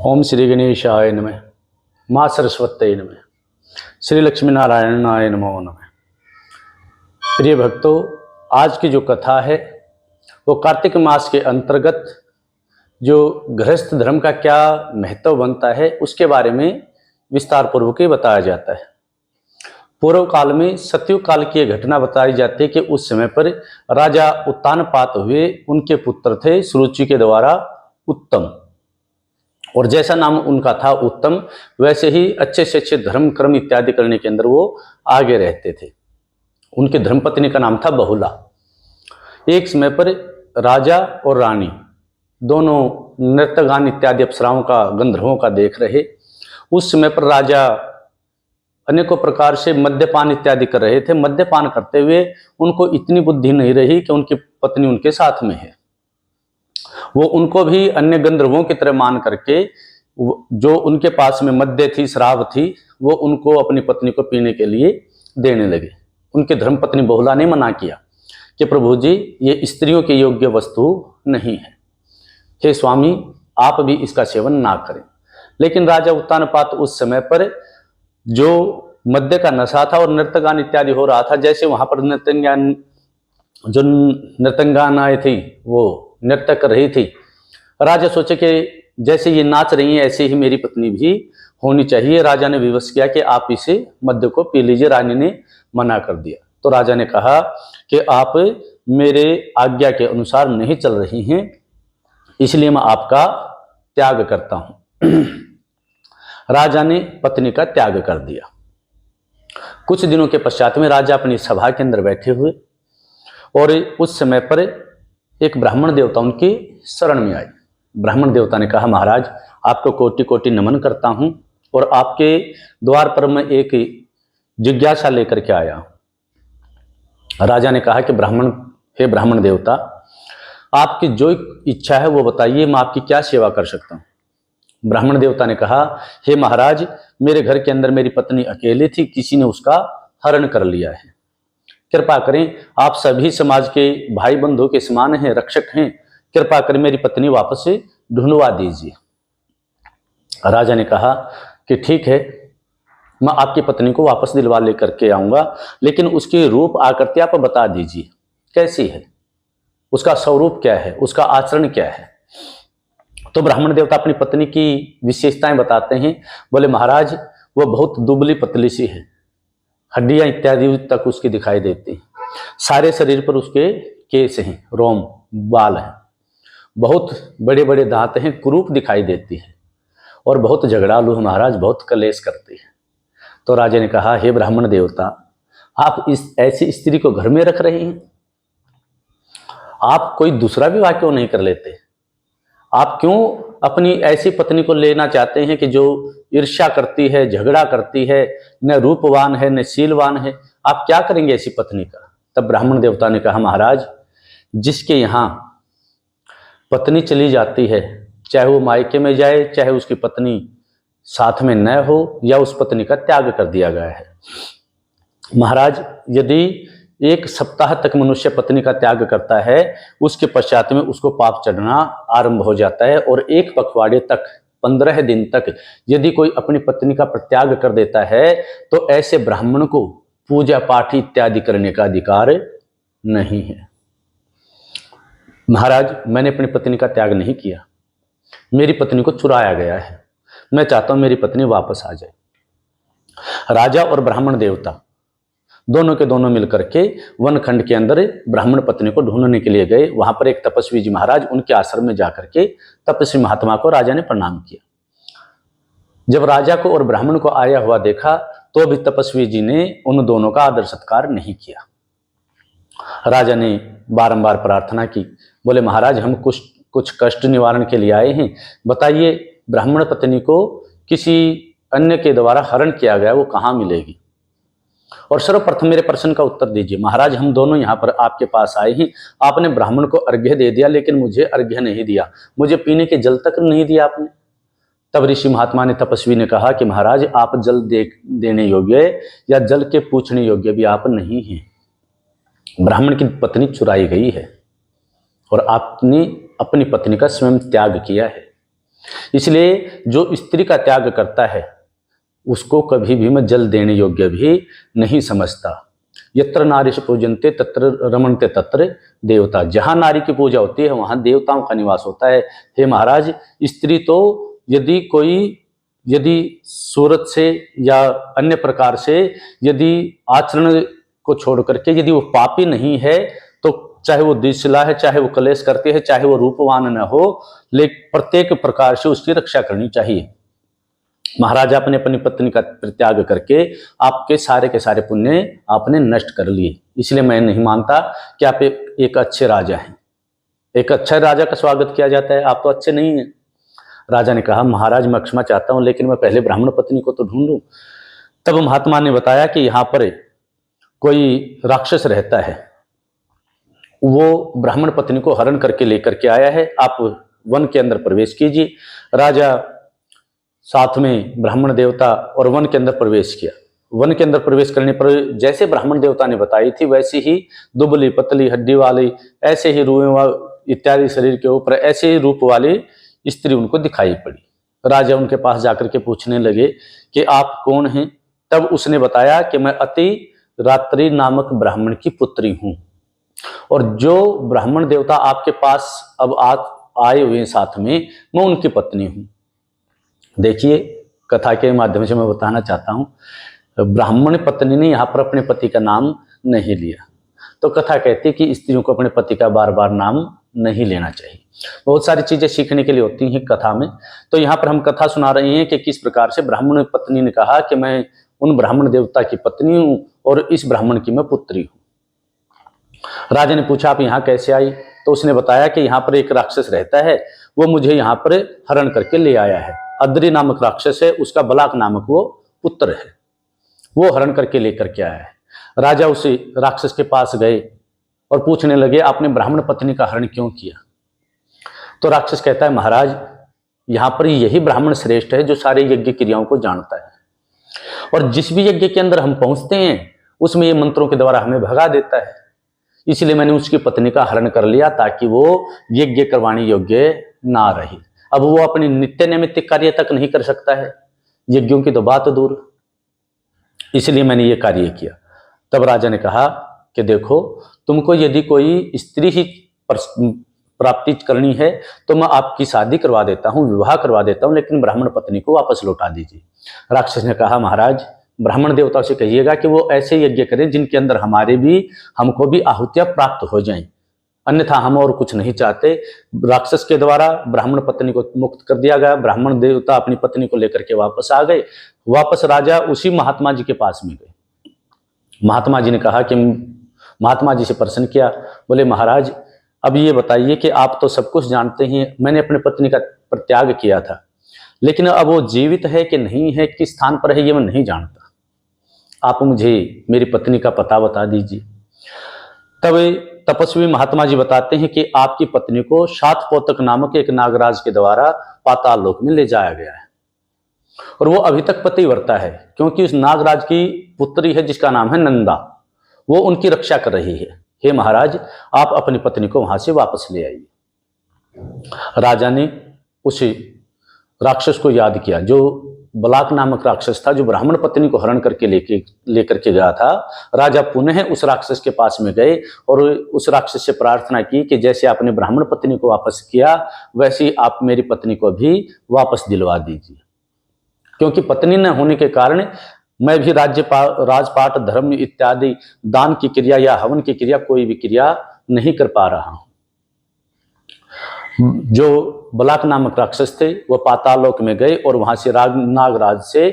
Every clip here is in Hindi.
ओम श्री गणेशाय नमः। माँ सरस्वती नमः। श्री लक्ष्मी नारायणाय नमो नमः। प्रिय भक्तों, आज की जो कथा है वो कार्तिक मास के अंतर्गत जो गृहस्थ धर्म का क्या महत्व बनता है उसके बारे में विस्तार पूर्वक ही बताया जाता है। पूर्व काल में सतयुग काल की घटना बताई जाती है कि उस समय पर राजा उत्तानपाद हुए, उनके पुत्र थे सुरुचि के द्वारा उत्तम, और जैसा नाम उनका था उत्तम, वैसे ही अच्छे से अच्छे धर्म कर्म इत्यादि करने के अंदर वो आगे रहते थे। उनकी धर्मपत्नी का नाम था बहुला। एक समय पर राजा और रानी दोनों नृत्यगान इत्यादि अप्सराओं का, गंधर्वों का देख रहे। उस समय पर राजा अनेकों प्रकार से मद्यपान इत्यादि कर रहे थे। मद्यपान करते हुए उनको इतनी बुद्धि नहीं रही कि उनकी पत्नी उनके साथ में है। वो उनको भी अन्य गंधर्वों की तरह मान करके जो उनके पास में मद्य थी, शराब थी, वो उनको अपनी पत्नी को पीने के लिए देने लगे। उनकी धर्मपत्नी बहुला ने मना किया कि प्रभु जी, ये स्त्रियों के योग्य वस्तु नहीं है, हे स्वामी आप भी इसका सेवन ना करें। लेकिन राजा उत्तानपाद उस समय पर जो मद्य का नशा था और नृत्यगान इत्यादि हो रहा था, जैसे वहां पर जो नृत्यंगानाएं थी वो नृत्य कर रही थी, राजा सोचे कि जैसे ये नाच रही है ऐसे ही मेरी पत्नी भी होनी चाहिए। राजा ने विवश किया कि आप इसे मद्य को पी लीजिए। रानी ने मना कर दिया। तो राजा ने कहा कि आप मेरे आज्ञा के अनुसार नहीं चल रही हैं, इसलिए मैं आपका त्याग करता हूं। राजा ने पत्नी का त्याग कर दिया। कुछ दिनों के पश्चात में राजा अपनी सभा के अंदर बैठे हुए, और उस समय पर एक ब्राह्मण देवता उनकी शरण में आए। ब्राह्मण देवता ने कहा, महाराज आपको कोटि कोटि नमन करता हूं, और आपके द्वार पर मैं एक जिज्ञासा लेकर के आया हूं। राजा ने कहा कि हे ब्राह्मण देवता, आपकी जो इच्छा है वो बताइए, मैं आपकी क्या सेवा कर सकता हूं। ब्राह्मण देवता ने कहा, हे महाराज, मेरे घर के अंदर मेरी पत्नी अकेली थी, किसी ने उसका हरण कर लिया है। कृपा करें, आप सभी समाज के भाई बंधु के समान हैं, रक्षक हैं, कृपा करें मेरी पत्नी वापस से ढूंढवा दीजिए। राजा ने कहा कि ठीक है, मैं आपकी पत्नी को वापस दिलवा लेकर के आऊंगा, लेकिन उसकी रूप आकृति आप बता दीजिए कैसी है, उसका स्वरूप क्या है, उसका आचरण क्या है। तो ब्राह्मण देवता अपनी पत्नी की विशेषताएं बताते हैं। बोले, महाराज वो बहुत दुबली पतली सी है, हड्डियां इत्यादि तक उसकी दिखाई देती हैं, सारे शरीर पर उसके केस हैं, रोम बाल हैं, बहुत बड़े बड़े दांत हैं, कुरूप दिखाई देती है, और बहुत झगड़ालू है महाराज, बहुत कलेश करती है। तो राजा ने कहा, हे ब्राह्मण देवता, आप इस ऐसी स्त्री को घर में रख रहे हैं, आप कोई दूसरा विवाह क्यों नहीं कर लेते? आप क्यों अपनी ऐसी पत्नी को लेना चाहते हैं कि जो ईर्ष्या करती है, झगड़ा करती है, न रूपवान है न शीलवान है? आप क्या करेंगे ऐसी पत्नी का? तब ब्राह्मण देवता ने कहा, महाराज जिसके यहाँ पत्नी चली जाती है, चाहे वो मायके में जाए, चाहे उसकी पत्नी साथ में न हो, या उस पत्नी का त्याग कर दिया गया है। महाराज यदि 1 सप्ताह तक मनुष्य पत्नी का त्याग करता है, उसके पश्चात में उसको पाप चढ़ना आरंभ हो जाता है, और 1 पखवाड़े तक, 15 दिन तक यदि कोई अपनी पत्नी का परित्याग कर देता है तो ऐसे ब्राह्मण को पूजा पाठ इत्यादि करने का अधिकार नहीं है। महाराज मैंने अपनी पत्नी का त्याग नहीं किया, मेरी पत्नी को चुराया गया है, मैं चाहता हूं मेरी पत्नी वापस आ जाए। राजा और ब्राह्मण देवता दोनों के दोनों मिलकर के वनखंड के अंदर ब्राह्मण पत्नी को ढूंढने के लिए गए। वहां पर एक तपस्वी जी महाराज, उनके आश्रम में जाकर के तपस्वी महात्मा को राजा ने प्रणाम किया। जब राजा को और ब्राह्मण को आया हुआ देखा तो भी तपस्वी जी ने उन दोनों का आदर सत्कार नहीं किया। राजा ने बारंबार प्रार्थना की। बोले, महाराज हम कुछ कष्ट निवारण के लिए आए हैं, बताइए ब्राह्मण पत्नी को किसी अन्य के द्वारा हरण किया गया, वो कहाँ मिलेगी? और सर्वप्रथम मेरे प्रश्न का उत्तर दीजिए। महाराज हम दोनों यहाँ पर आपके पास आए हैं, आपने ब्राह्मण को अर्घ्य दे दिया, लेकिन मुझे अर्घ्य नहीं दिया, मुझे पीने के जल तक नहीं दिया आपने। तब ऋषि महात्मा ने, तपस्वी ने कहा कि महाराज आप जल देने योग्य या जल के पूछने योग्य भी आप नहीं हैं। ब्राह्मण की पत्नी चुराई गई है और आपने अपनी पत्नी का स्वयं त्याग किया है। इसलिए जो स्त्री का त्याग करता है उसको कभी भी मैं जल देने योग्य भी नहीं समझता। यत्र नारीश पूजनते तत्र रमणते तत्र देवता, जहां नारी की पूजा होती है वहां देवताओं का निवास होता है। हे महाराज, स्त्री तो यदि सूरत से या अन्य प्रकार से यदि आचरण को छोड़ करके यदि वो पापी नहीं है, तो चाहे वो द्विशिला है, चाहे वो कलेश करती है, चाहे वो रूपवान न हो, लेकिन प्रत्येक प्रकार से उसकी रक्षा करनी चाहिए। महाराज आपने अपनी पत्नी का परित्याग करके आपके सारे के सारे पुण्य आपने नष्ट कर लिए, इसलिए मैं नहीं मानता कि आप एक अच्छे राजा हैं। एक अच्छे राजा का स्वागत किया जाता है, आप तो अच्छे नहीं हैं। राजा ने कहा, महाराज मैं क्षमा चाहता हूं, लेकिन मैं पहले ब्राह्मण पत्नी को तो ढूंढूं। तब महात्मा ने बताया कि यहाँ पर कोई राक्षस रहता है, वो ब्राह्मण पत्नी को हरण करके लेकर के आया है, आप वन के अंदर प्रवेश कीजिए। राजा साथ में ब्राह्मण देवता और वन के अंदर प्रवेश किया। वन के अंदर प्रवेश करने पर जैसे ब्राह्मण देवता ने बताई थी वैसी ही दुबली पतली हड्डी वाली, ऐसे ही रुएं इत्यादि शरीर के ऊपर ऐसे ही रूप वाली स्त्री उनको दिखाई पड़ी। राजा उनके पास जाकर के पूछने लगे कि आप कौन हैं? तब उसने बताया कि मैं अति रात्रि नामक ब्राह्मण की पुत्री हूं, और जो ब्राह्मण देवता आपके पास अब आए हुए साथ में, मैं उनकी पत्नी हूं। देखिए, कथा के माध्यम से मैं बताना चाहता हूं, ब्राह्मण पत्नी ने यहां पर अपने पति का नाम नहीं लिया। तो कथा कहती है कि स्त्रियों को अपने पति का बार बार नाम नहीं लेना चाहिए। बहुत सारी चीजें सीखने के लिए होती हैं कथा में। तो यहाँ पर हम कथा सुना रहे हैं कि किस प्रकार से ब्राह्मण पत्नी ने कहा कि मैं उन ब्राह्मण देवता की पत्नी हूं और इस ब्राह्मण की मैं पुत्री हूं। राजा ने पूछा, आप यहाँ कैसे आई? तो उसने बताया कि यहाँ पर एक राक्षस रहता है, वो मुझे यहाँ पर हरण करके ले आया है। अद्री नामक राक्षस है, उसका बलाक नामक वो पुत्र है, वो हरण करके लेकर के आया है। राजा उसे राक्षस के पास गए और पूछने लगे, आपने ब्राह्मण पत्नी का हरण क्यों किया? तो राक्षस कहता है, महाराज यहाँ पर यही ब्राह्मण श्रेष्ठ है जो सारे यज्ञ क्रियाओं को जानता है, और जिस भी यज्ञ के अंदर हम पहुंचते हैं उसमें ये मंत्रों के द्वारा हमें भगा देता है। इसलिए मैंने उसकी पत्नी का हरण कर लिया ताकि वो यज्ञ करवाने योग्य ना रहे। अब वो अपने नित्य नैमित्तिक कार्य तक नहीं कर सकता है, यज्ञों की तो बात दूर, इसलिए मैंने ये कार्य किया। तब राजा ने कहा कि देखो, तुमको यदि कोई स्त्री ही प्राप्ति करनी है तो मैं आपकी शादी करवा देता हूँ, विवाह करवा देता हूँ, लेकिन ब्राह्मण पत्नी को वापस लौटा दीजिए। राक्षस ने कहा, महाराज ब्राह्मण देवताओं से कहिएगा कि वो ऐसे यज्ञ करें जिनके अंदर हमको भी आहुतियां प्राप्त हो जाएं, अन्यथा हम और कुछ नहीं चाहते। राक्षस के द्वारा ब्राह्मण पत्नी को मुक्त कर दिया गया। ब्राह्मण देवता अपनी पत्नी को लेकर के वापस आ गए। वापस राजा उसी महात्मा जी के पास में गए। महात्मा जी ने कहा कि महात्मा जी से प्रश्न किया, बोले महाराज अब ये बताइए कि आप तो सब कुछ जानते हैं, मैंने अपने पत्नी का परित्याग किया था, लेकिन अब वो जीवित है कि नहीं है, किस स्थान पर है, ये मैं नहीं जानता। आप मुझे मेरी पत्नी का पता बता दीजिए। तब तपस्वी महात्मा जी बताते हैं कि आपकी पत्नी को शातपोतक नामक एक नागराज के द्वारा पाताल लोक में ले जाया गया है, और वो अभी तक पतिव्रता है, क्योंकि उस नागराज की पुत्री है जिसका नाम है नंदा, वो उनकी रक्षा कर रही है। हे महाराज, आप अपनी पत्नी को वहां से वापस ले आइए। राजा ने उस राक्षस को याद किया, जो बलाक नामक राक्षस था, जो ब्राह्मण पत्नी को हरण करके लेकर के गया था। राजा पुनः उस राक्षस के पास में गए और उस राक्षस से प्रार्थना की कि जैसे आपने ब्राह्मण पत्नी को वापस किया, वैसे ही आप मेरी पत्नी को भी वापस दिलवा दीजिए, क्योंकि पत्नी न होने के कारण मैं भी राजपाट धर्म इत्यादि दान की क्रिया या हवन की क्रिया, कोई भी क्रिया नहीं कर पा रहा हूं। जो बलाक नामक राक्षस थे वो पाताल लोक में गए और वहां से नागराज से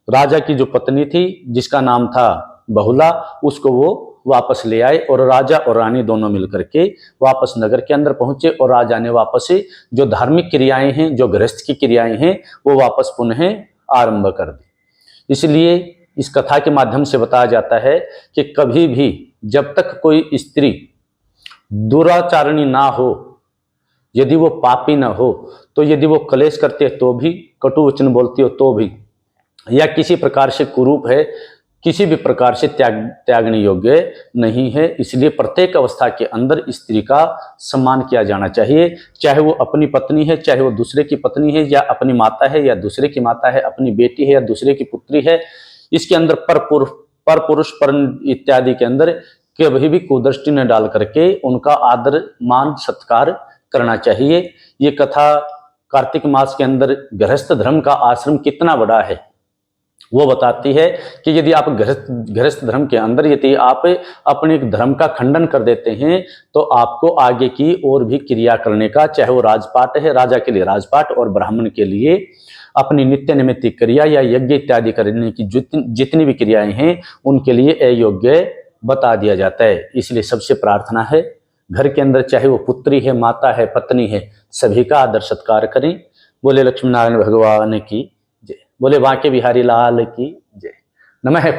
राजा की जो पत्नी थी जिसका नाम था बहुला, उसको वो वापस ले आए, और राजा और रानी दोनों मिलकर के वापस नगर के अंदर पहुंचे, और राजा ने वापस से जो धार्मिक क्रियाएं हैं, जो गृहस्थ की क्रियाएं हैं, वो वापस पुनः आरंभ कर दी। इसलिए इस कथा के माध्यम से बताया जाता है कि कभी भी जब तक कोई स्त्री दुराचारणी ना हो, यदि वो पापी ना हो, तो यदि वो कलेश करती है तो भी, कटु वचन बोलती हो तो भी, या किसी प्रकार से कुरूप है किसी भी प्रकार से त्यागने योग्य नहीं है। इसलिए प्रत्येक अवस्था के अंदर स्त्री का सम्मान किया जाना चाहिए, चाहे वो अपनी पत्नी है, चाहे वो दूसरे की पत्नी है, या अपनी माता है या दूसरे की माता है, अपनी बेटी है या दूसरे की पुत्री है। इसके अंदर पर पुरुष पर इत्यादि के अंदर कभी भी कुदृष्टि न डाल करके उनका आदर मान सत्कार करना चाहिए। ये कथा कार्तिक मास के अंदर गृहस्थ धर्म का आश्रम कितना बड़ा है वो बताती है कि यदि आप गृहस्थ धर्म के अंदर यदि आप अपने धर्म का खंडन कर देते हैं तो आपको आगे की और भी क्रिया करने का, चाहे वो राजपाट है, राजा के लिए राजपाट और ब्राह्मण के लिए अपनी नित्य नैमित्तिक क्रिया या यज्ञ इत्यादि करने की जितनी भी क्रियाएं हैं उनके लिए अयोग्य बता दिया जाता है। इसलिए सबसे प्रार्थना है, घर के अंदर चाहे वो पुत्री है, माता है, पत्नी है, सभी का आदर सत्कार करें। बोले लक्ष्मी नारायण भगवान की जय। बोले बांके बिहारी लाल की जय। नमः।